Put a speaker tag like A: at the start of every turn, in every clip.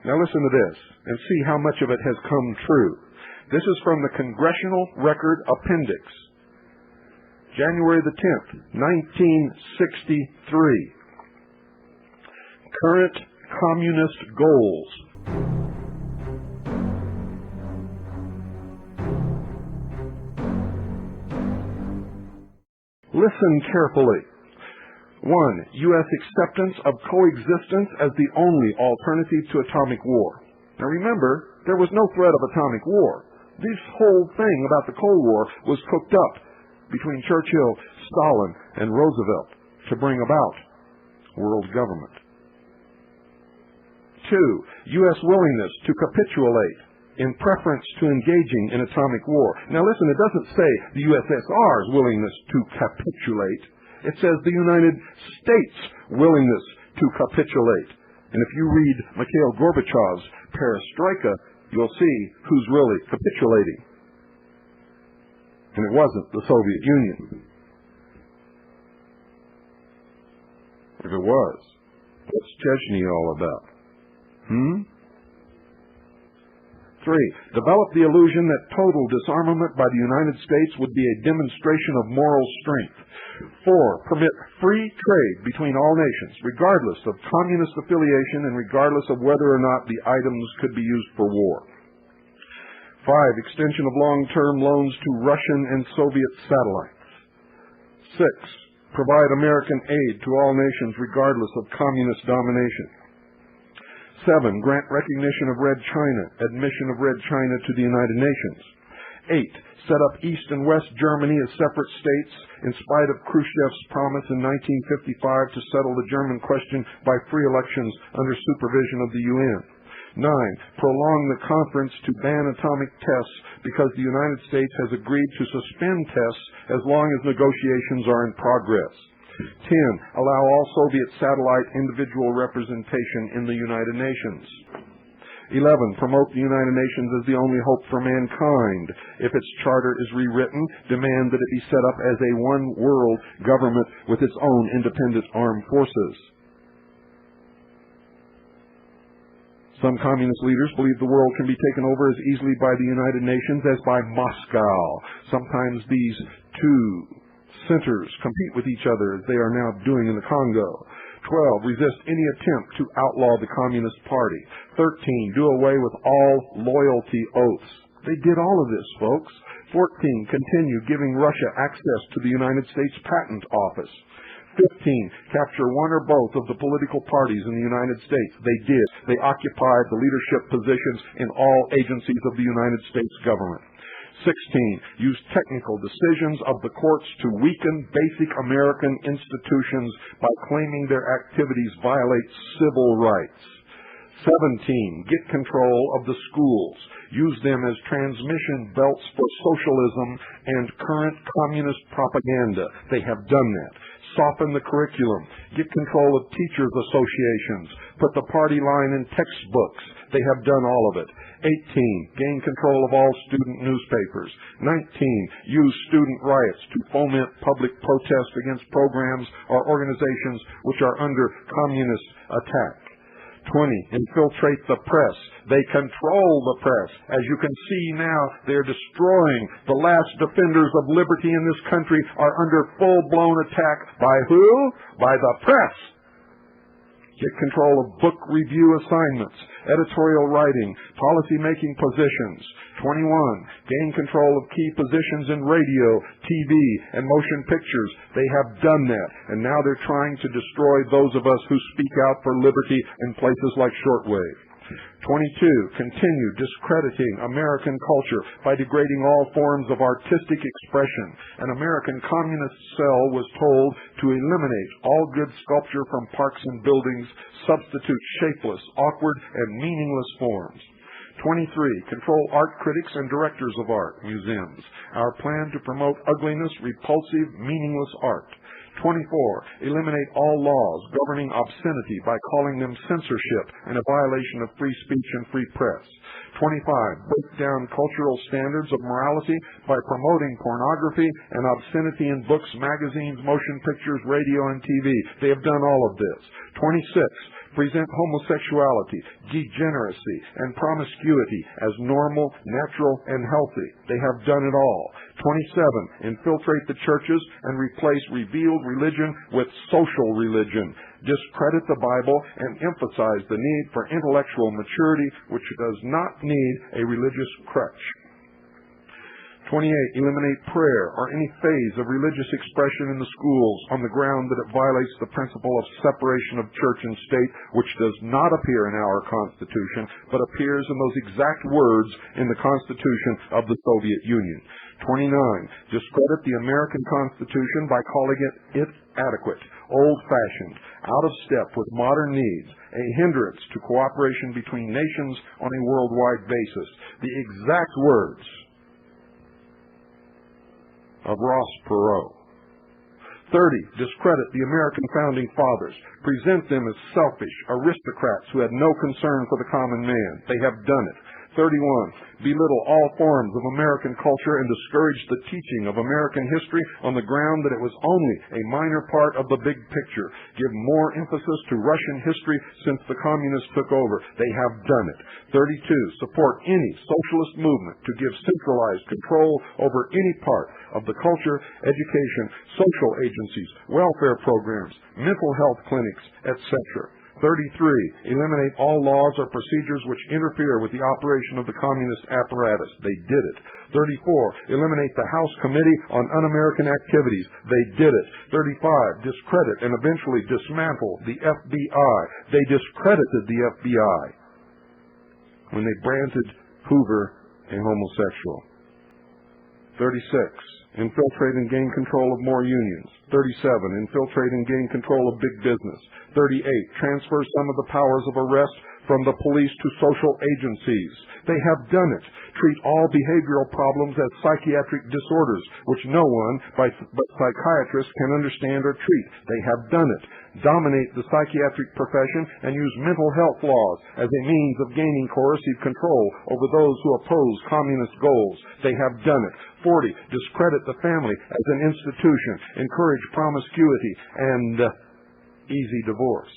A: Now listen to this and see how much of it has come true. This is from the Congressional Record Appendix, January the 10th, 1963. Current communist goals. Listen carefully. 1. U.S. acceptance of coexistence as the only alternative to atomic war. Now remember, there was no threat of atomic war. This whole thing about the Cold War was cooked up between Churchill, Stalin, and Roosevelt to bring about world government. 2. U.S. willingness to capitulate in preference to engaging in atomic war. Now listen, it doesn't say the USSR's willingness to capitulate. It says the United States' willingness to capitulate. And if you read Mikhail Gorbachev's Perestroika, you'll see who's really capitulating. And it wasn't the Soviet Union. If it was, what's Chechnya all about? 3. Develop the illusion that total disarmament by the United States would be a demonstration of moral strength. 4. Permit free trade between all nations, regardless of communist affiliation and regardless of whether or not the items could be used for war. 5. Extension of long-term loans to Russian and Soviet satellites. 6. Provide American aid to all nations regardless of communist domination. 7. Grant recognition of Red China, admission of Red China to the United Nations. 8. Set up East and West Germany as separate states in spite of Khrushchev's promise in 1955 to settle the German question by free elections under supervision of the UN. 9. Prolong the conference to ban atomic tests because the United States has agreed to suspend tests as long as negotiations are in progress. 10. Allow all Soviet satellite individual representation in the United Nations. 11. Promote the United Nations as the only hope for mankind. If its charter is rewritten, demand that it be set up as a one-world government with its own independent armed forces. Some communist leaders believe the world can be taken over as easily by the United Nations as by Moscow. Sometimes these two centers compete with each other as they are now doing in the Congo. 12. Resist any attempt to outlaw the Communist Party. 13. Do away with all loyalty oaths. They did all of this, folks. 14. Continue giving Russia access to the United States Patent Office. 15. Capture one or both of the political parties in the United States. They did. They occupied the leadership positions in all agencies of the United States government. 16. Use technical decisions of the courts to weaken basic American institutions by claiming their activities violate civil rights. 17. Get control of the schools. Use them as transmission belts for socialism and current communist propaganda. They have done that. Soften the curriculum. Get control of teachers' associations. Put the party line in textbooks. They have done all of it. 18. Gain control of all student newspapers. 19. Use student riots to foment public protest against programs or organizations which are under communist attack. 20. Infiltrate the press. They control the press. As you can see now, they're destroying. The last defenders of liberty in this country are under full-blown attack by who? By the press. Get control of book review assignments, editorial writing, policy-making positions. 21. Gain control of key positions in radio, TV, and motion pictures. They have done that, and now they're trying to destroy those of us who speak out for liberty in places like shortwave. 22. Continue discrediting American culture by degrading all forms of artistic expression. An American communist cell was told to eliminate all good sculpture from parks and buildings, substitute shapeless, awkward, and meaningless forms. 23. Control art critics and directors of art museums. Our plan to promote ugliness, repulsive, meaningless art. 24. Eliminate all laws governing obscenity by calling them censorship and a violation of free speech and free press. 25. Break down cultural standards of morality by promoting pornography and obscenity in books, magazines, motion pictures, radio, and TV. They have done all of this. 26. present homosexuality, degeneracy, and promiscuity as normal, natural, and healthy. They have done it all. 27, infiltrate the churches and replace revealed religion with social religion. Discredit the Bible and emphasize the need for intellectual maturity, which does not need a religious crutch. 28, eliminate prayer or any phase of religious expression in the schools on the ground that it violates the principle of separation of church and state, which does not appear in our Constitution, but appears in those exact words in the Constitution of the Soviet Union. 29, discredit the American Constitution by calling it inadequate, old-fashioned, out of step with modern needs, a hindrance to cooperation between nations on a worldwide basis. The exact words of Ross Perot. 30, discredit the American founding fathers. Present them as selfish aristocrats who had no concern for the common man. They have done it. 31, belittle all forms of American culture and discourage the teaching of American history on the ground that it was only a minor part of the big picture. Give more emphasis to Russian history since the communists took over. They have done it. 32, support any socialist movement to give centralized control over any part of the culture, education, social agencies, welfare programs, mental health clinics, etc. 33, eliminate all laws or procedures which interfere with the operation of the communist apparatus. They did it. 34, eliminate the House Committee on Un-American Activities. They did it. 35, discredit and eventually dismantle the FBI. They discredited the FBI when they branded Hoover a homosexual. 36, infiltrate and gain control of more unions. 37, infiltrate and gain control of big business. 38, transfer some of the powers of arrest from the police to social agencies. They have done it. Treat all behavioral problems as psychiatric disorders, which no one but psychiatrists can understand or treat. They have done it. Dominate the psychiatric profession and use mental health laws as a means of gaining coercive control over those who oppose communist goals. They have done it. 40, discredit the family as an institution, encourage promiscuity and easy divorce.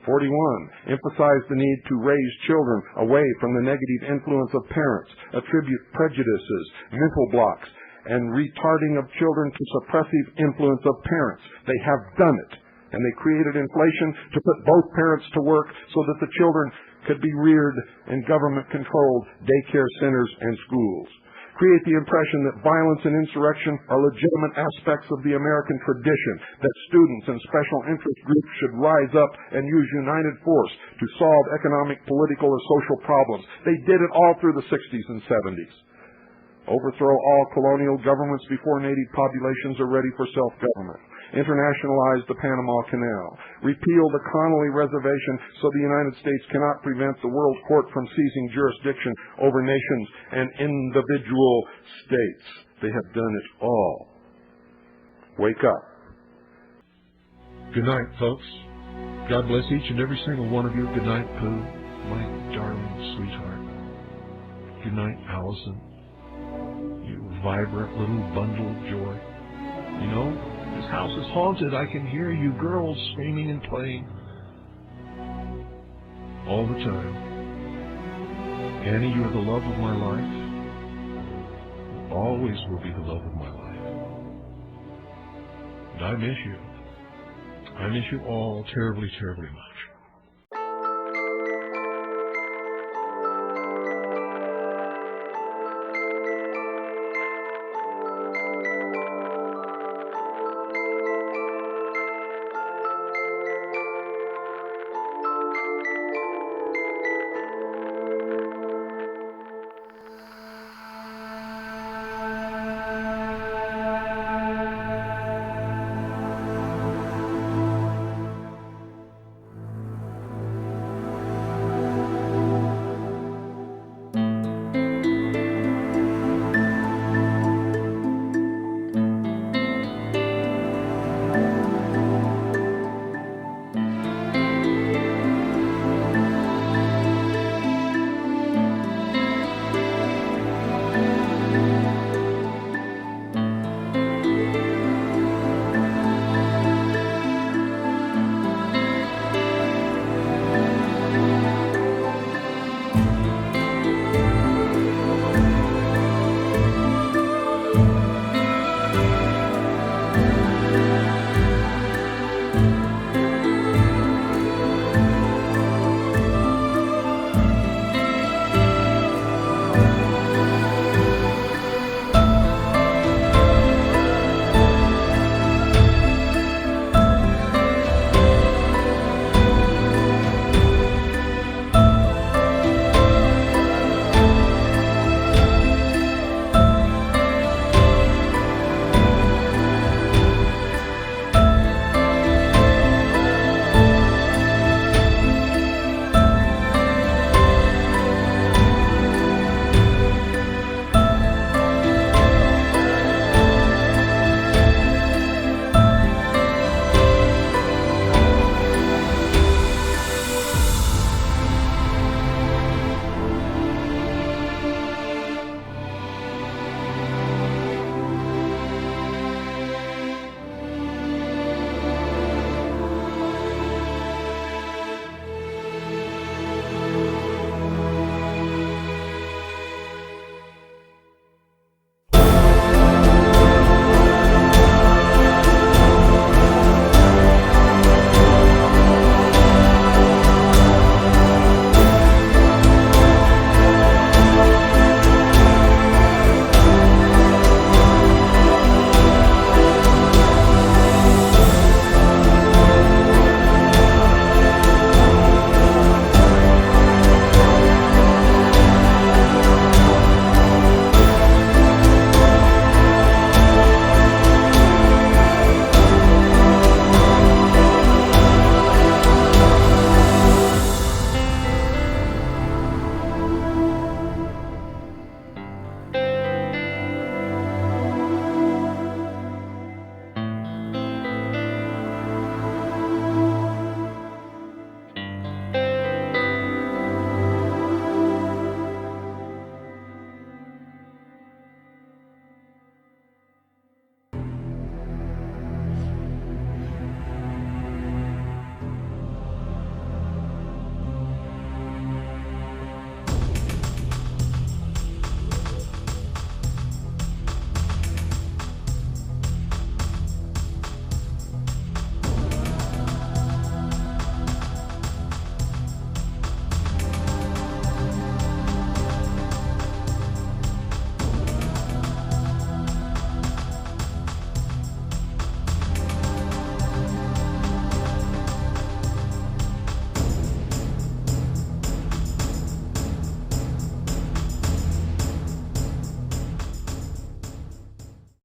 A: 41, emphasize the need to raise children away from the negative influence of parents, attribute prejudices, mental blocks, and retarding of children to suppressive influence of parents. They have done it. And they created inflation to put both parents to work so that the children could be reared in government-controlled daycare centers and schools. Create the impression that violence and insurrection are legitimate aspects of the American tradition, that students and special interest groups should rise up and use united force to solve economic, political, or social problems. They did it all through the 60s and 70s. Overthrow all colonial governments before native populations are ready for self-government. Internationalize the Panama Canal. Repeal the Connolly Reservation so the United States cannot prevent the World Court from seizing jurisdiction over nations and individual states. They have done it all. Wake up.
B: Good night, folks. God bless each and every single one of you. Good night, Pooh, my darling sweetheart. Good night, Allison, you vibrant little bundle of joy. You know, this house is haunted. I can hear you girls screaming and playing all the time. Annie, you're the love of my life. You always will be the love of my life. And I miss you. I miss you all terribly, terribly much.